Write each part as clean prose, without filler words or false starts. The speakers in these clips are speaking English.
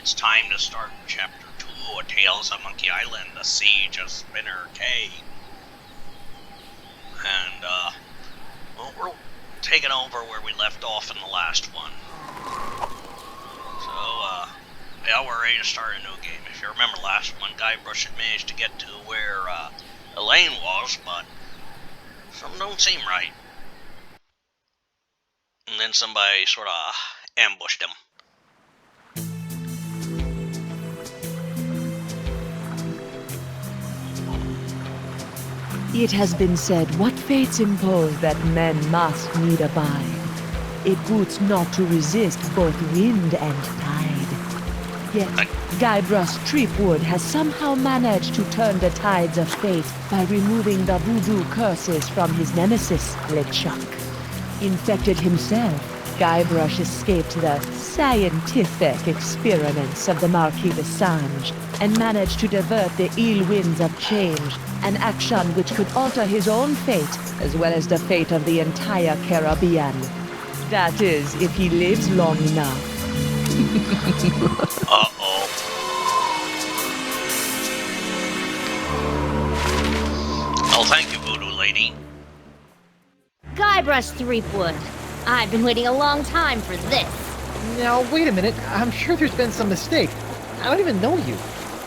it's time to start Chapter 2 of Tales of Monkey Island, The Siege of Spinner Cay. And, well, we're taking over where we left off in the last one. So, yeah, we're ready to start a new game. If you remember last one, Guybrush had managed to get to where, Elaine was, but something don't seem right. And then somebody sort of ambushed him. It has been said, what fates impose that men must need abide. It boots not to resist both wind and tide. Yet, Guybrush Threepwood has somehow managed to turn the tides of fate by removing the voodoo curses from his nemesis, LeChuck. Infected himself, Guybrush escaped the scientific experiments of the Marquis de Sange and managed to divert the ill winds of change, an action which could alter his own fate as well as the fate of the entire Caribbean. That is, if he lives long enough. Uh-oh. Oh, thank you, Voodoo Lady. Guybrush Threepwood. I've been waiting a long time for this. Now, wait a minute. I'm sure there's been some mistake. I don't even know you.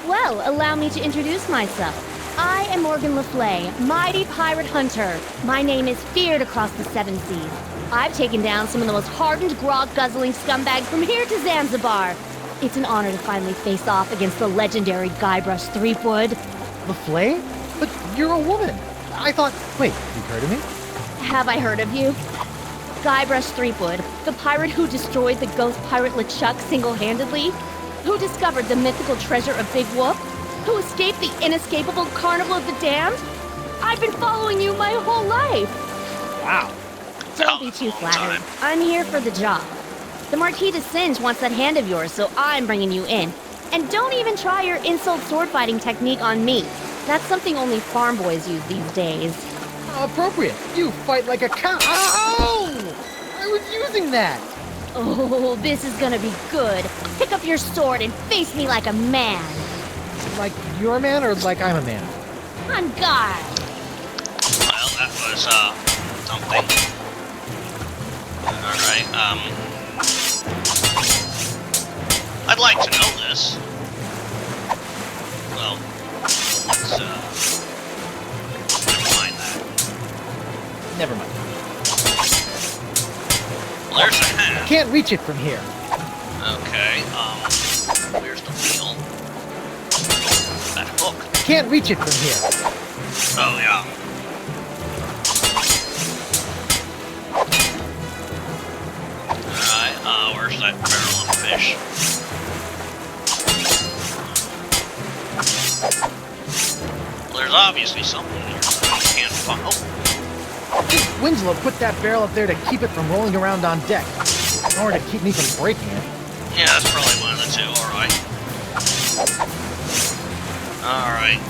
Well, allow me to introduce myself. I am Morgan LeFlay, mighty pirate hunter. My name is feared across the seven seas. I've taken down some of the most hardened, grog-guzzling scumbags from here to Zanzibar. It's an honor to finally face off against the legendary Guybrush Threepwood. LeFlay? But you're a woman. I thought... Wait, you've heard of me? Have I heard of you? Guybrush Threepwood, the pirate who destroyed the ghost pirate LeChuck single-handedly? Who discovered the mythical treasure of Big Whoop? Who escaped the inescapable Carnival of the Damned? I've been following you my whole life! Wow. Don't be too flattered. I'm here for the job. The Marquis de Sange wants that hand of yours, so I'm bringing you in. And don't even try your insult sword-fighting technique on me. That's something only farm boys use these days. Appropriate. You fight like a cow. Ow! I was using that. Oh, this is gonna be good. Pick up your sword and face me like a man. Like you're a man or like I'm a man? On guard. Well, that was, something. Alright, I'd like to know this. Well, let's, never mind that. Never mind. Well, there's the hand. Can't reach it from here. Okay, where's the wheel? That hook. Can't reach it from here. Oh, yeah. Alright, where's that barrel of fish? Well, there's obviously something here that I can't find. Oh. Winslow put that barrel up there to keep it from rolling around on deck. Or to keep me from breaking it. Yeah, that's probably one of the two, alright. Alright.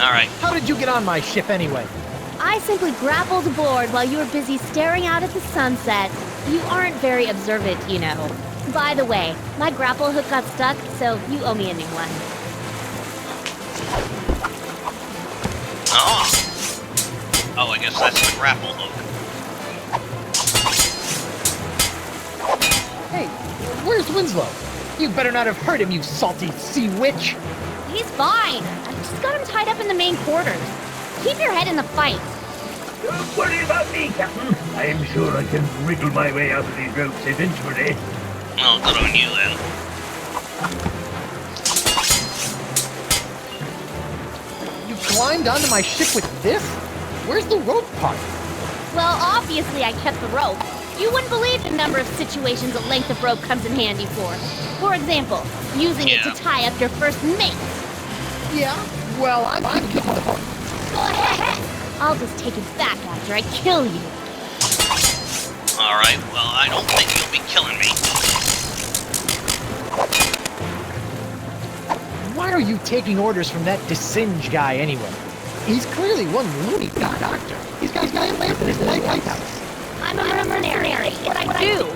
Alright. How did you get on my ship anyway? I simply grappled aboard while you were busy staring out at the sunset. You aren't very observant, you know. By the way, my grapple hook got stuck, so you owe me a new one. Oh. Oh, I guess that's the grapple hook. Hey, where's Winslow? You better not have hurt him, you salty sea witch! He's fine. I just got him tied up in the main quarters. Keep your head in the fight. Don't worry about me, Captain. I'm sure I can wriggle my way out of these ropes eventually. Oh, good on you then. You climbed onto my ship with this? Where's the rope part? Well, obviously I kept the rope. You wouldn't believe the number of situations a length of rope comes in handy for. For example, using it to tie up your first mate. Yeah, well, I'm Go ahead. I'll just take it back after I kill you. Alright, well, I don't think you'll be killing me. Why are you taking orders from that DeSinge guy anyway? He's clearly one loony doctor. He's got implanted in his lighthouse. I'm a mercenary. What I do?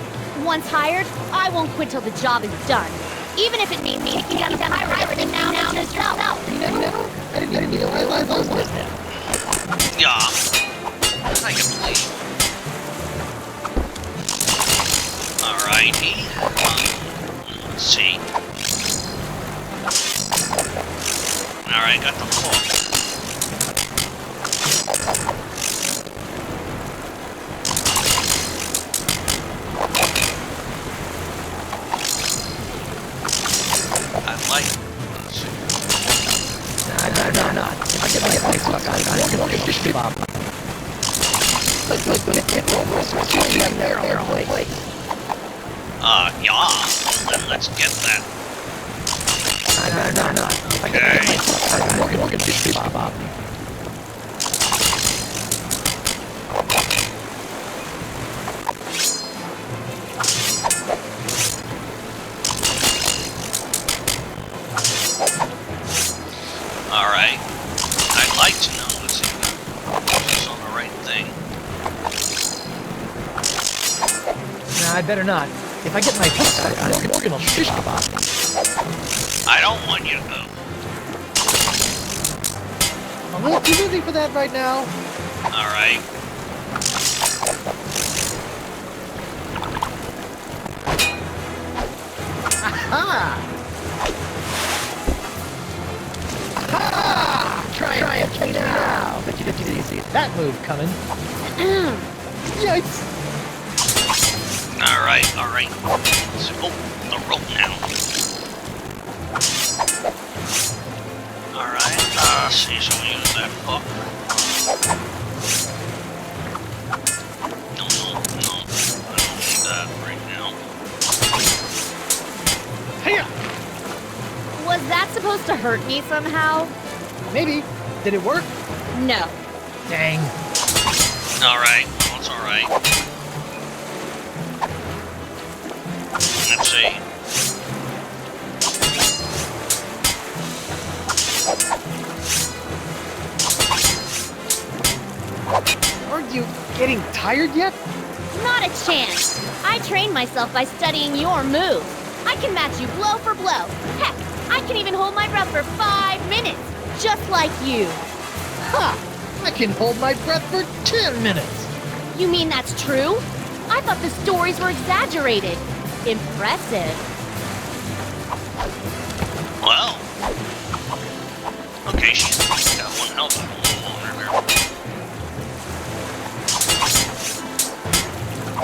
Once hired, I won't quit till the job is done. Even if it means me taking down a pirate and now as well. No, I didn't even realize I was like that. Yeah. I can believe. Alrighty. Let's see. Alright, got the hook. I like. Let's see. No. If I get my fuck out of here, Bob. Yeah. Then let's get that. No. If I get my fuck out of here, Bob. Alright. I'd like to know what's in this on the right thing. Nah, I better not. If I get my fuck out of here, Morgan will shish Bob. I don't want you to go. I'm a little too busy for that right now. Alright. Aha! Ha! Try it now. Bet you didn't see that move coming. Yikes! Alright. So, oh, the rope now. Alright, see, so we use that hook. No, I don't need that right now. Hiya! Was that supposed to hurt me somehow? Maybe. Did it work? No. Dang. Alright, well, it's alright. Let's see. Aren't you getting tired yet? Not a chance. I trained myself by studying your moves. I can match you blow for blow. Heck, I can even hold my breath for 5 minutes, just like you. Ha! I can hold my breath for 10 minutes. You mean that's true? I thought the stories were exaggerated. Impressive. Well. Okay, she's got one health a little longer there.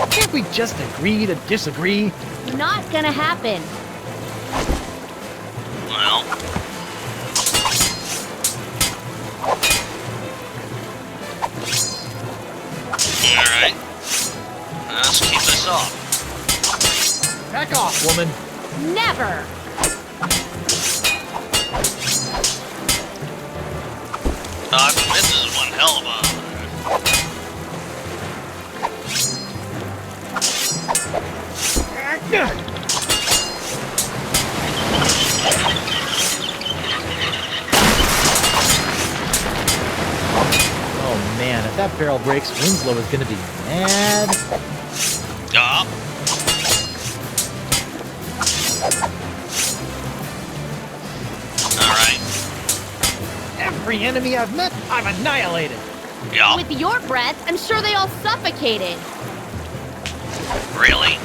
Can't we just agree to disagree? Not gonna happen. Well. Alright. Let's keep this off. Back off, woman. Never! This is one hell of a... Oh man, if that barrel breaks, Winslow is gonna be mad. Yeah. Alright. Every enemy I've met, I've annihilated. Yeah. With your breath, I'm sure they all suffocated. Really?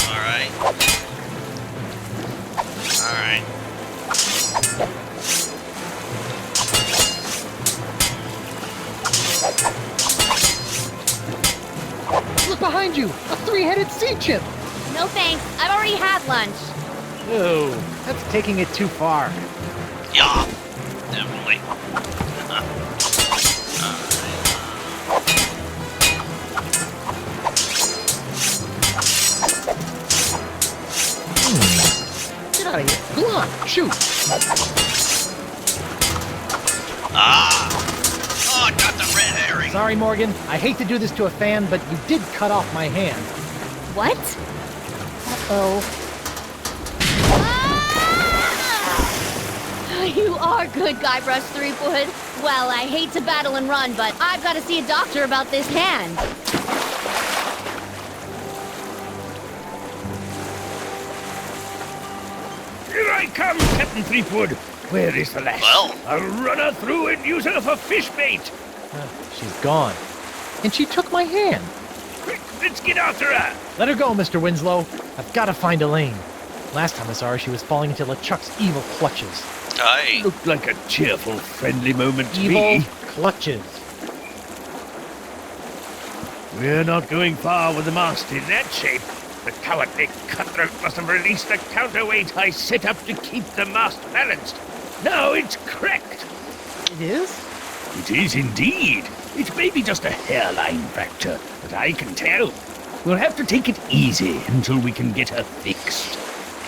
Alright. Alright. Look behind you! A three-headed sea chimp! No thanks, I've already had lunch. Ooh, that's taking it too far. Yeah. Definitely. Get out of here. Come on, shoot! Ah! Oh, I got the red herring. Sorry, Morgan. I hate to do this to a fan, but you did cut off my hand. What? Uh-oh. Ah! You are good, Guybrush Threepwood. Well, I hate to battle and run, but I've got to see a doctor about this hand. Here I come, Captain Threepwood. Where is the lass? Well? I'll run her through and use her for fish bait. She's gone. And she took my hand. Quick, let's get after her. Let her go, Mr. Winslow. I've got to find Elaine. Last time I saw her, she was falling into LeChuck's evil clutches. Aye. Looked like a cheerful, friendly moment to Evil me. clutches. We're not going far with the mast in that shape. The cowardly cutthroat must have released the counterweight I set up to keep the mast balanced. Now it's cracked. It is? It is indeed. It may be just a hairline fracture, but I can tell. We'll have to take it easy until we can get her fixed.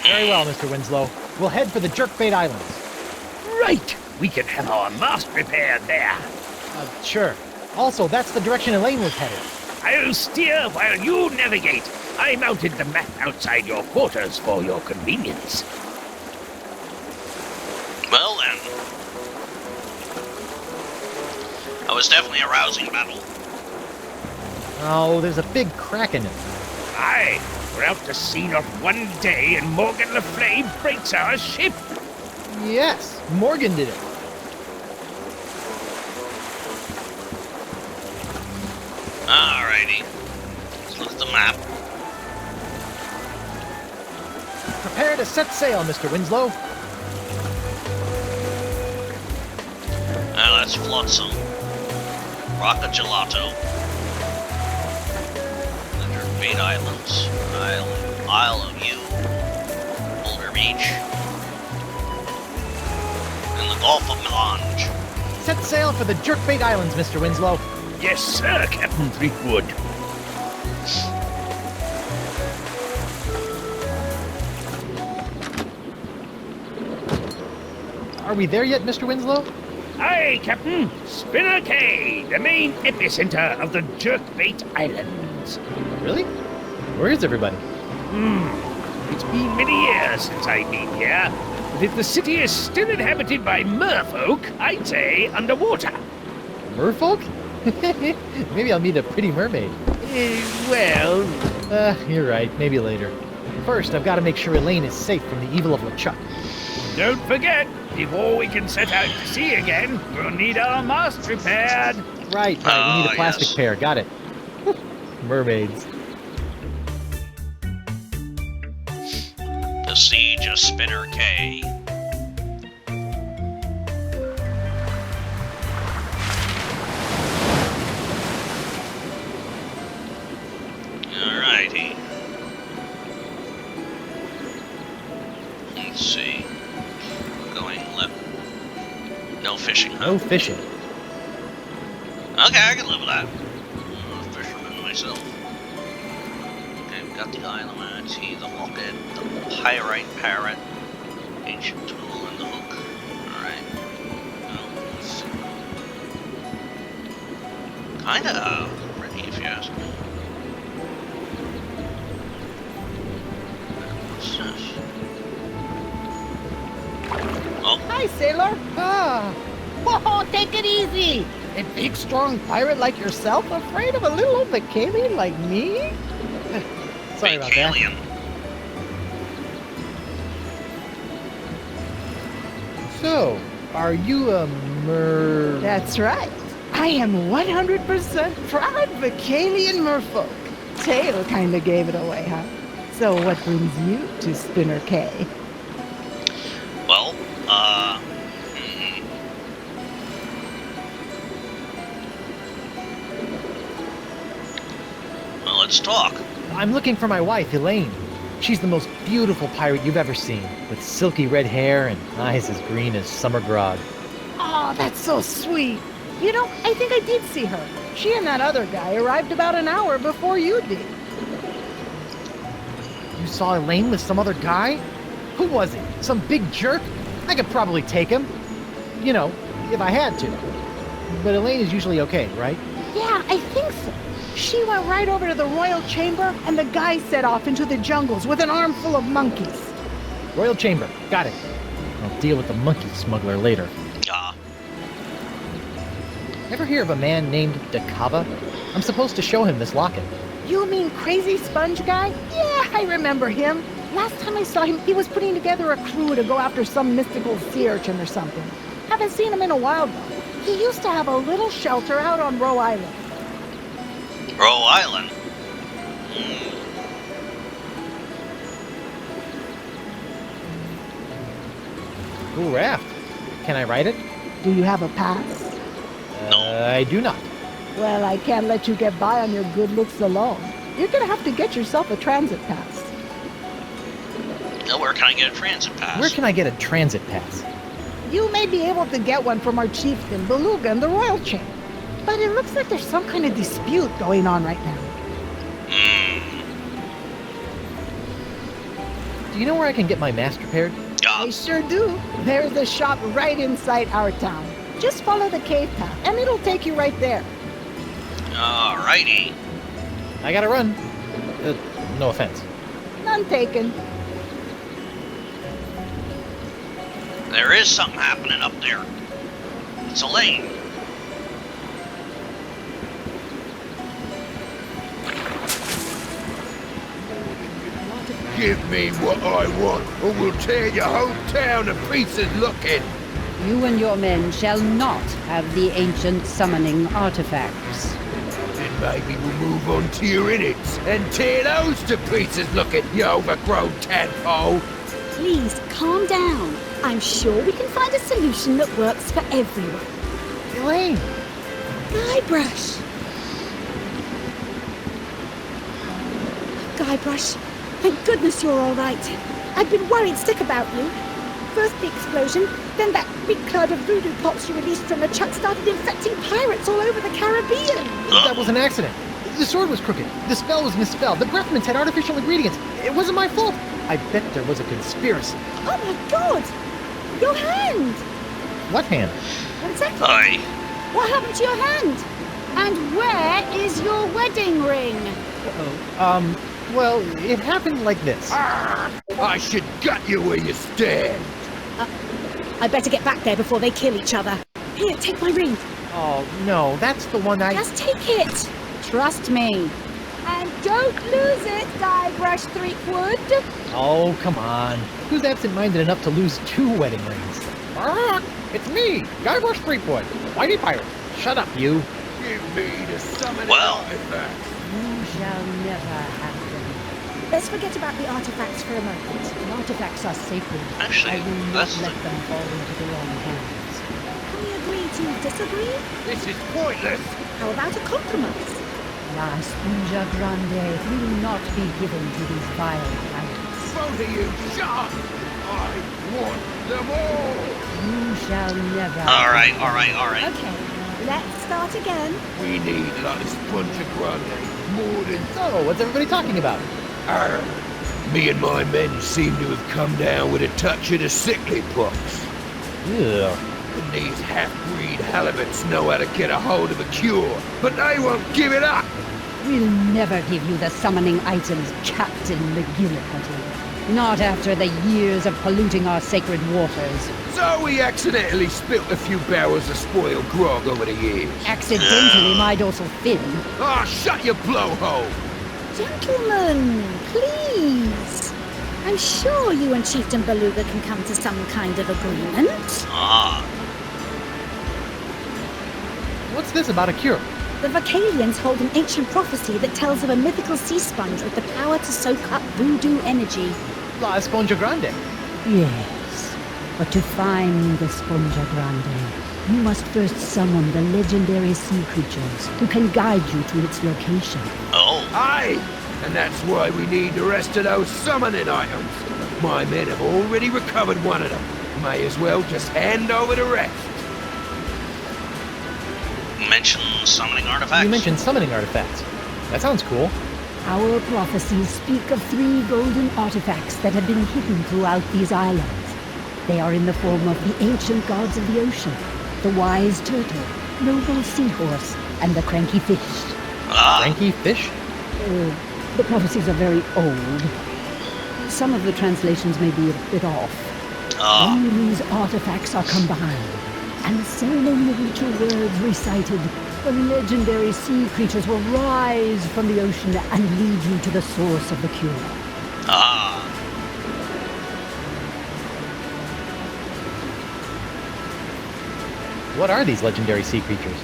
Very well, Mr. Winslow. We'll head for the Jerkbait Islands. Right. We can have our mast repaired there. Sure. Also, that's the direction Elaine was headed. I'll steer while you navigate. I mounted the map outside your quarters for your convenience. Well then. That was definitely a rousing battle. Oh, there's a big crack in it. Aye, we're out to sea not one day and Morgan LeFlay breaks our ship. Yes, Morgan did it. Alrighty. Let's look at the map. Prepare to set sail, Mr. Winslow. Now that's Flotsam. Rocca Gelato. The Jerkbait Islands. Isle of Yew. Boulder Beach. And the Gulf of Melange. Set sail for the Jerkbait Islands, Mr. Winslow. Yes, sir, Captain Threepwood. Are we there yet, Mr. Winslow? Aye, Captain. Spinner Cay, the main epicenter of the Jerkbait Islands. Really? Where is everybody? It's been many years since I've been here, but if the city is still inhabited by merfolk, I'd say underwater. Merfolk? Maybe I'll meet a pretty mermaid. Well, You're right. Maybe later. First, I've got to make sure Elaine is safe from the evil of LeChuck. don't forget, before we can set out to sea again, we'll need our mast repaired. Right. We need a plastic yes. pair. Got it. Mermaids. The Siege of Spinner Cay. Alrighty. Let's see. Going left. No fishing, huh? No fishing. Okay, I can live with that. I'm a fisherman myself. Okay, we've got the island, see the locket, the pyrite parrot, ancient tool, and the hook. Alright. Well, let's see. Kinda pretty, if you ask me. What's this? Oh, Hi, sailor. Whoa, take it easy. A big, strong pirate like yourself afraid of a little old Bacalian like me? Sorry about that. Bacalian. So, are you a That's right. I am 100% proud Bacalian merfolk. Tail kinda gave it away, huh? So what brings you to Spinner Cay? Well, well, let's talk. I'm looking for my wife, Elaine. She's the most beautiful pirate you've ever seen, with silky red hair and eyes as green as summer grog. Oh, that's so sweet. You know, I think I did see her. She and that other guy arrived about an hour before you did. You saw Elaine with some other guy? Who was he? Some big jerk? I could probably take him. You know, if I had to. But Elaine is usually okay, right? Yeah, I think so. She went right over to the royal chamber, and the guy set off into the jungles with an armful of monkeys. Royal Chamber. Got it. I'll deal with the monkey smuggler later. Ah, Ever hear of a man named Dakava? I'm supposed to show him this locket. You mean Crazy Sponge Guy? Yeah, I remember him. Last time I saw him, he was putting together a crew to go after some mystical sea urchin or something. Haven't seen him in a while, though. He used to have a little shelter out on Roe Island. Roe Island? Cool raft. Can I ride it? Do you have a pass? I do not. Well, I can't let you get by on your good looks alone. You're gonna have to get yourself a transit pass. Now, where can I get a transit pass? Where can I get a transit pass? You may be able to get one from our chieftain, Beluga, and the royal chain. But it looks like there's some kind of dispute going on right now. Do you know where I can get my mask repaired? I sure do. There's a shop right inside our town. Just follow the cave path, and it'll take you right there. Alrighty. I gotta run. No offense. None taken. There is something happening up there. It's Elaine. Give me what I want, or we'll tear your whole town to pieces looking. You and your men shall not have the ancient summoning artifacts. Then maybe we'll move on to your innards and tear those to pieces looking, you overgrown tadpole. Please, calm down. I'm sure we can find a solution that works for everyone. Elaine! Guybrush! Guybrush, thank goodness you're all right. I've been worried sick about you. First the explosion, then that big cloud of voodoo pots you released from the chuck started infecting pirates all over the Caribbean. That was an accident. The sword was crooked. The spell was misspelled. The breathmints had artificial ingredients. It wasn't my fault. I bet there was a conspiracy. Oh my god! Your hand! What hand? Exactly. Aye. What happened to your hand? And where is your wedding ring? Well, it happened like this. I should gut you where you stand. I better get back there before they kill each other. Here, take my ring. Oh, no, that's the one I... Just take it. Trust me. And don't lose it, Guybrush Threepwood. Oh, come on. Who's absent-minded enough to lose 2 wedding rings? It's me, Guybrush Threepwood, Mighty Pirate. Shut up, you. Give me the summoning Well. artifact. You shall never have them. Let's forget about the artifacts for a moment. The artifacts are sacred. Actually, I will not that's let the... them fall into the wrong hands. Can we agree to disagree? This is pointless. How about a compromise? La Sponja Grande will not be given to these vile pirates. Both of you, shut up. I want them all. You shall never. Alright. Okay, let's start again. We need La Sponja Grande more than... So, what's everybody talking about? Arr. Me and my men seem to have come down with a touch of the sickly pox. Ugh. And these half-breed halibuts know how to get a hold of a cure, but they won't give it up. We'll never give you the summoning items, Captain McGillicuddy. Not after the years of polluting our sacred waters. So we accidentally spilt a few barrels of spoiled grog over the years. Accidentally, my dorsal fin. Ah, shut your blowhole! Gentlemen, please. I'm sure you and Chieftain Beluga can come to some kind of agreement. What's this about a cure? The Vocalians hold an ancient prophecy that tells of a mythical sea sponge with the power to soak up voodoo energy. La Sponja Grande. Yes, but to find the Sponja Grande, you must first summon the legendary sea creatures who can guide you to its location. Oh. Aye! And that's why we need the rest of those summoning items. My men have already recovered one of them. May as well just hand over the rest. You mentioned summoning artifacts? You mentioned summoning artifacts. That sounds cool. Our prophecies speak of 3 golden artifacts that have been hidden throughout these islands. They are in the form of the ancient gods of the ocean, the wise turtle, noble seahorse, and the cranky fish. Cranky fish? The prophecies are very old. Some of the translations may be a bit off. When these artifacts are combined, and ceremonial ritual words recited, the legendary sea creatures will rise from the ocean and lead you to the source of the cure. What are these legendary sea creatures?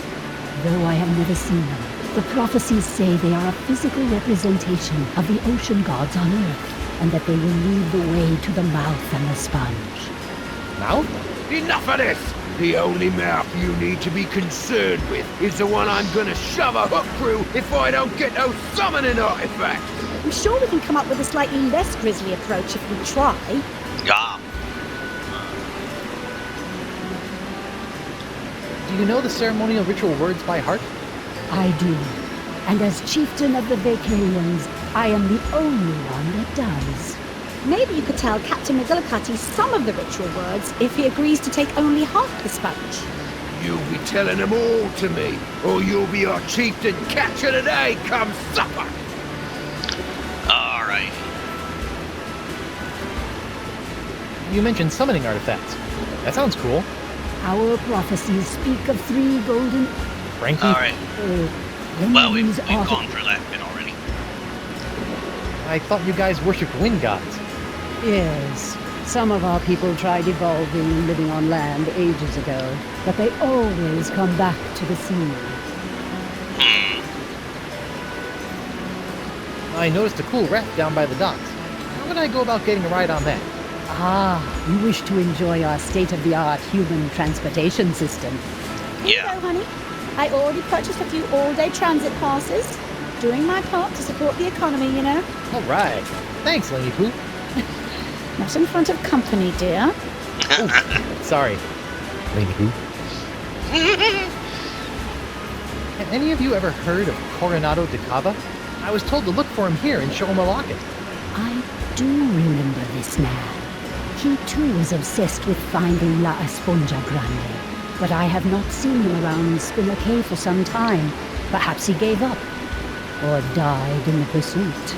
Though I have never seen them, the prophecies say they are a physical representation of the ocean gods on Earth, and that they will lead the way to the mouth and the sponge. Mouth? Enough of this! The only mouth you need to be concerned with is the one I'm gonna shove a hook through if I don't get those summoning artifacts! I'm sure we can come up with a slightly less grisly approach if we try. Yeah. Do you know the ceremonial ritual words by heart? I do. And as chieftain of the Vacalians, I am the only one that does. Maybe you could tell Captain McGillicuddy some of the ritual words if he agrees to take only half the sponge. You'll be telling them all to me, or you'll be our chieftain catcher today come supper! Alright. You mentioned summoning artifacts. That sounds cool. Our prophecies speak of 3 golden... Frankie? Alright. when Well, we we've use arti- gone through that bit already. I thought you guys worshipped wind gods. Yes. Some of our people tried evolving and living on land ages ago, but they always come back to the sea. I noticed a cool raft down by the docks. How would I go about getting a ride on that? Ah, you wish to enjoy our state-of-the-art human transportation system. Here you go, honey. I already purchased a few all-day transit passes. Doing my part to support the economy, you know. All right. Thanks, Laney Poo. Not in front of company, dear. Oh, sorry, Laney Poo. Have any of you ever heard of Coronado de Cava? I was told to look for him here and show him a locket. I do remember this man. He too was obsessed with finding La Esponja Grande, but I have not seen him around Spinner Cay for some time. Perhaps he gave up, or died in the pursuit.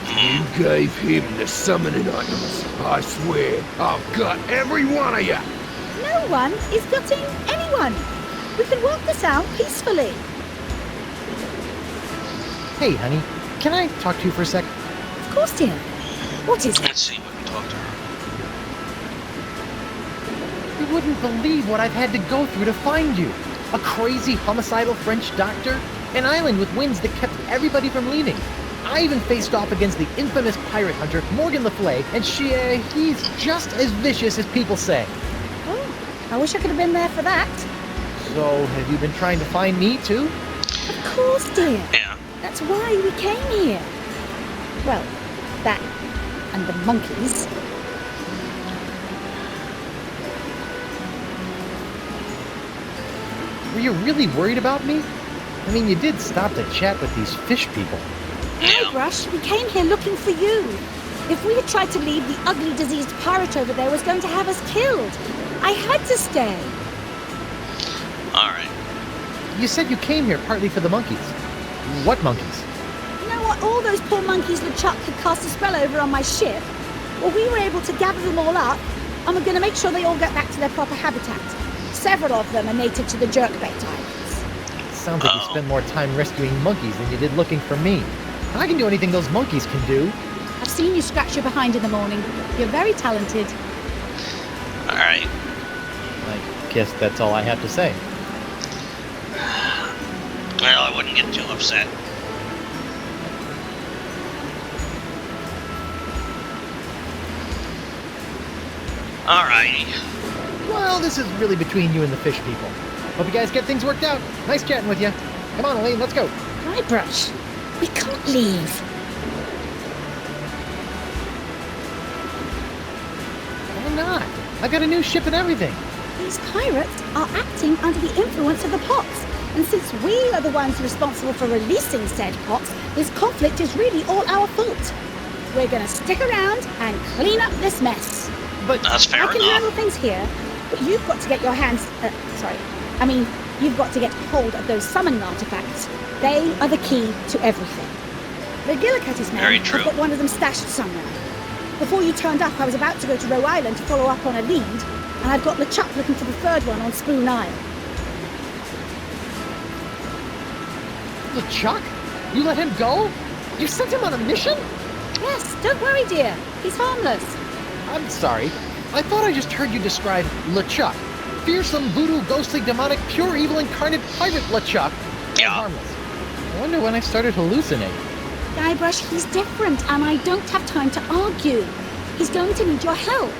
You gave him the summoning items. I swear, I'll gut every one of you! No one is gutting anyone. We can work this out peacefully. Hey, honey, can I talk to you for a sec? Of course, dear. What is it? Let's see what we talk to her. You wouldn't believe what I've had to go through to find you. A crazy homicidal French doctor, an island with winds that kept everybody from leaving. I even faced off against the infamous pirate hunter, Morgan LeFlay, and he's just as vicious as people say. Oh, I wish I could have been there for that. So, have you been trying to find me, too? Of course, dear. Yeah. That's why we came here. Well, that and the monkeys. Were you really worried about me? I mean, you did stop to chat with these fish people. Guybrush, we came here looking for you. If we had tried to leave, the ugly, diseased pirate over there was going to have us killed. I had to stay. Alright. You said you came here partly for the monkeys. What monkeys? You know what? All those poor monkeys LeChuck had cast a spell over on my ship. Well, we were able to gather them all up, and we're going to make sure they all get back to their proper habitat. Several of them are native to the jerkbait islands. Sounds like you spend more time rescuing monkeys than you did looking for me. I can do anything those monkeys can do. I've seen you scratch your behind in the morning. You're very talented. Alright. I guess that's all I have to say. Well, I wouldn't get too upset. Alrighty. Well, this is really between you and the fish people. Hope you guys get things worked out. Nice chatting with you. Come on, Elaine, let's go. Guybrush, we can't leave. Why not? I've got a new ship and everything. These pirates are acting under the influence of the pots. And since we are the ones responsible for releasing said pots, this conflict is really all our fault. We're gonna stick around and clean up this mess. But That's fair I can enough. handle things here, but you've got to get your hands... you've got to get hold of those summoning artifacts. They are the key to everything. The Gillicuddy's men Very true. have got one of them stashed somewhere. Before you turned up, I was about to go to Roe Island to follow up on a lead, and I've got LeChuck looking for the third one on Spoon Isle. LeChuck? You let him go? You sent him on a mission? Yes, don't worry, dear. He's harmless. I'm sorry. I thought I just heard you describe LeChuck. fearsome, voodoo, ghostly, demonic, pure evil incarnate pirate LeChuck. Yeah. Harmless. I wonder when I started hallucinating. Guybrush, he's different, and I don't have time to argue. He's going to need your help.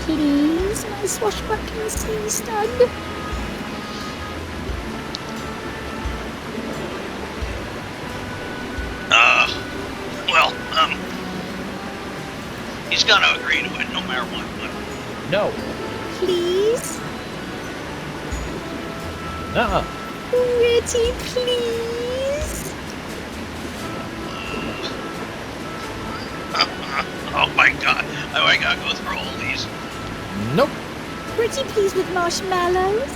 Please, my swashbuckling sea stud. He's gonna agree to it no matter what. But... No. Please? Uh-uh. Pretty please? Oh my god. Oh, I gotta go through all these. Nope. Pretty please with marshmallows?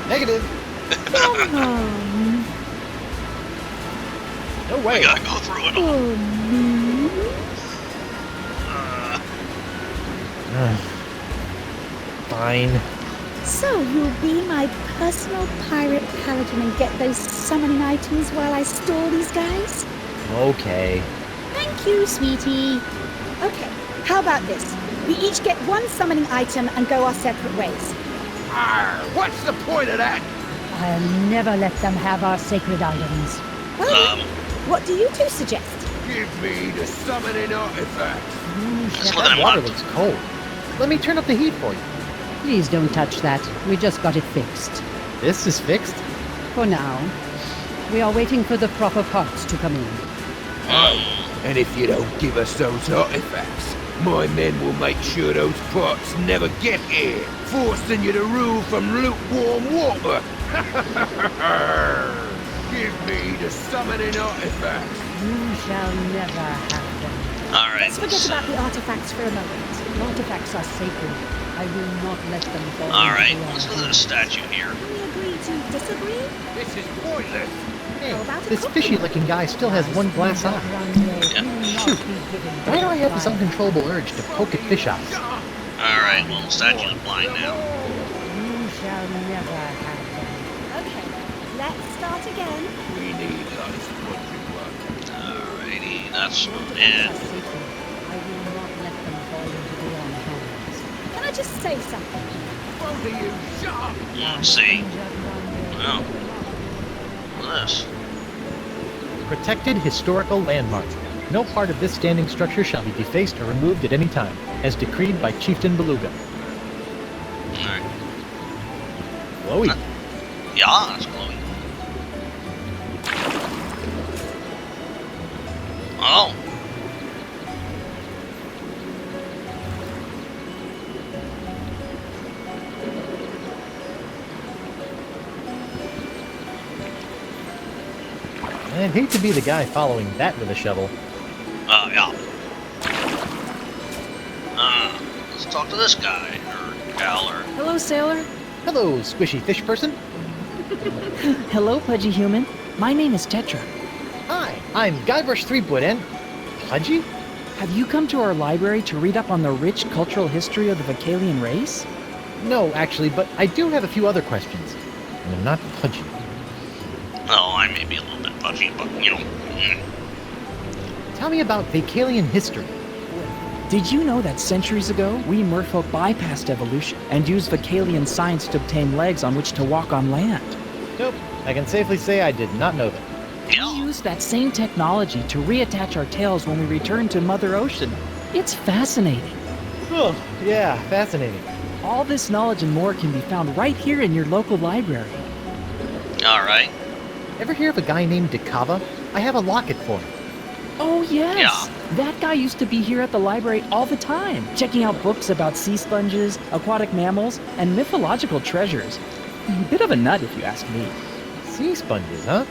Negative. Come on. No way. I gotta go through it all. Oh, no. Fine. So you'll be my personal pirate paladin and get those summoning items while I stall these guys? Okay. Thank you, sweetie. Okay, how about this? We each get one summoning item and go our separate ways. Arr, what's the point of that? I'll never let them have our sacred items. Well, what do you two suggest? Give me the summoning artifacts. That's what That I water want. looks cold. Let me turn up the heat for you. Please don't touch that. We just got it fixed. This is fixed? For now. We are waiting for the proper parts to come in. And if you don't give us those artifacts, my men will make sure those parts never get here, forcing you to rule from lukewarm water. Give me the summoning artifacts. You shall never have them. Alright. Let's forget about the artifacts for a moment. Artifacts are sacred. I will not let them fall. Alright, into our let's look at hands. this statue here. Can we agree to disagree? This is pointless. Hey, How about a this cookie? fishy-looking guy still has one glass eye. Shoot. Why do I have this uncontrollable urge to poke at fish eyes? Alright, well, the statue's blind now. You shall never have them. Okay, let's start again. We need those country work. Alrighty, that's Artifacts it. are sacred. I will not let them fall into the wrong hands. Can I just say something? Both of you, shut up. Let's see. Well, what's this? Protected historical landmark. No part of this standing structure shall be defaced or removed at any time, as decreed by Chieftain Beluga. Alright. Chloe. Yeah, that's glowing. Oh. I'd hate to be the guy following that with a shovel. Yeah. Let's talk to this guy, or gal, or... Hello, sailor. Hello, squishy fish person. Hello, pudgy human. My name is Tetra. Hi, I'm Guybrush Threepwood and... Pudgy? Have you come to our library to read up on the rich cultural history of the Vocalian race? No, actually, but I do have a few other questions. And I'm not pudgy. Oh, I may be a little bit pudgy, but, you know... Tell me about Vocalian history. Did you know that centuries ago, we merfolk bypassed evolution and used Vocalian science to obtain legs on which to walk on land? Nope, I can safely say I did not know that. We Yeah. used that same technology to reattach our tails when we returned to Mother Ocean. It's fascinating. Oh, yeah, fascinating. All this knowledge and more can be found right here in your local library. Alright. Ever hear of a guy named Decava? I have a locket for him. Oh, yes. Yeah. That guy used to be here at the library all the time, checking out books about sea sponges, aquatic mammals, and mythological treasures. A bit of a nut, if you ask me. Sea sponges, huh?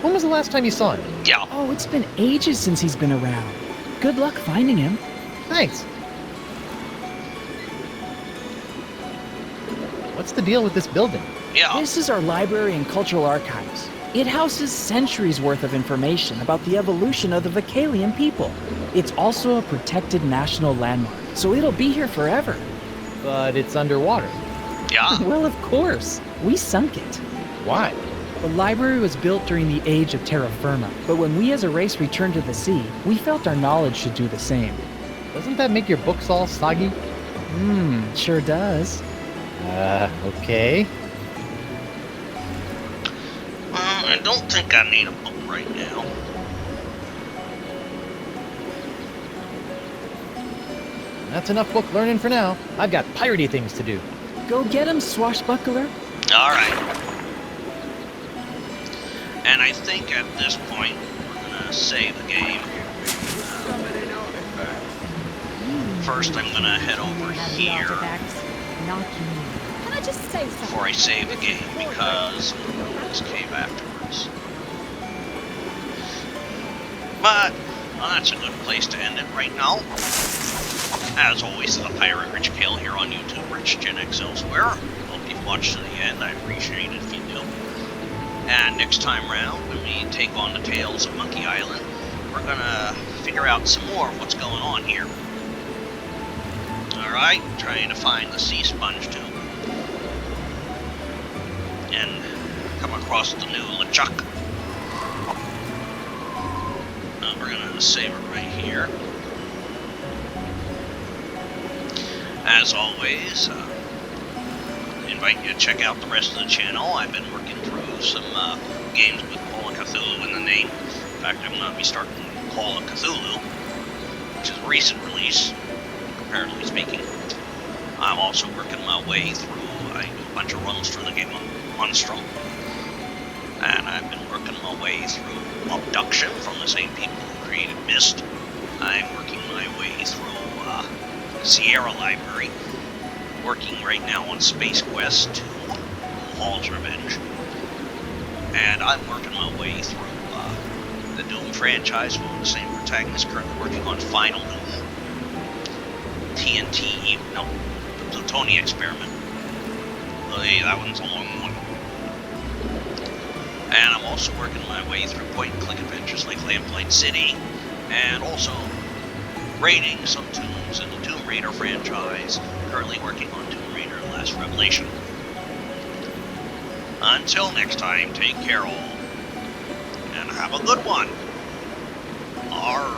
When was the last time you saw him? Yeah. Oh, it's been ages since he's been around. Good luck finding him. Thanks. What's the deal with this building? Yeah. This is our library and cultural archives. It houses centuries worth of information about the evolution of the Vocalian people. It's also a protected national landmark, so it'll be here forever. But it's underwater. Yeah. Well, of course. We sunk it. Why? The library was built during the age of terra firma, but when we as a race returned to the sea, we felt our knowledge should do the same. Doesn't that make your books all soggy? Sure does. Okay. I don't think I need a book right now. That's enough book learning for now. I've got piratey things to do. Go get him, swashbuckler. Alright. And I think at this point, we're gonna save the game. First, I'm gonna head over here Can I just say something? before I save the game, because I'm gonna go to this cave afterwards. But, well, that's a good place to end it right now. As always, the Pirate Rich Kale here on YouTube, Rich Gen X elsewhere. Hope you've watched to the end. I appreciate it if you do. And next time round, when we take on the Tales of Monkey Island, we're gonna figure out some more of what's going on here. Alright, trying to find the sea sponge too. And come across the new LeChuck. We're gonna save it right here. As always, I invite you to check out the rest of the channel. I've been working through some games with Call of Cthulhu in the name. In fact, I'm going to be starting Call of Cthulhu, which is a recent release, comparatively speaking. I'm also working my way through, I do a bunch of runs through the game of Monstrum. And I've been working my way through Abduction from the same people who created Myst. I'm working my way through Sierra Library, working right now on Space Quest 2, Hall's Revenge, and I'm working my way through the Doom franchise with the same protagonist, currently working on Final Doom, the Plutonian Experiment. Hey, that one's a long one. And I'm also working my way through point-and-click adventures like Lamplight City, and also raiding some tombs in the Tomb Raider franchise, currently working on Tomb Raider Last Revelation. Until next time, take care all, and have a good one. Arr.